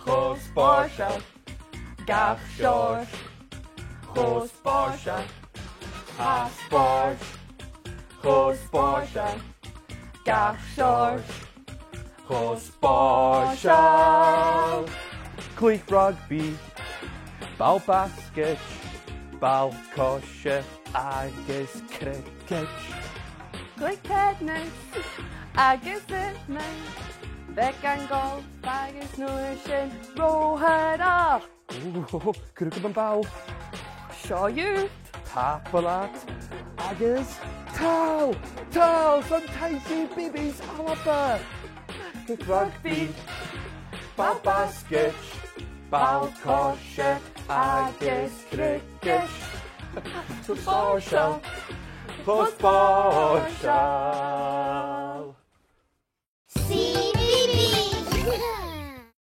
Cho spòrsail, gach sòrs. Cho spòrsail, a spòrs. Cho spòrsail, gach sòrs. Cho spòrsail. Clich rugby, ball basket, ball cosio agus cricket. Clich tennis, agus sydney. Faic an golf agus nuair sin róhadach. Cwrwg yn baw. Seo youth. Tapalat agus tal. Tal from CBeebies ALBA. Clich rugby, ball basket, ball cosio agus cricket. Spòrsail, spòrsail.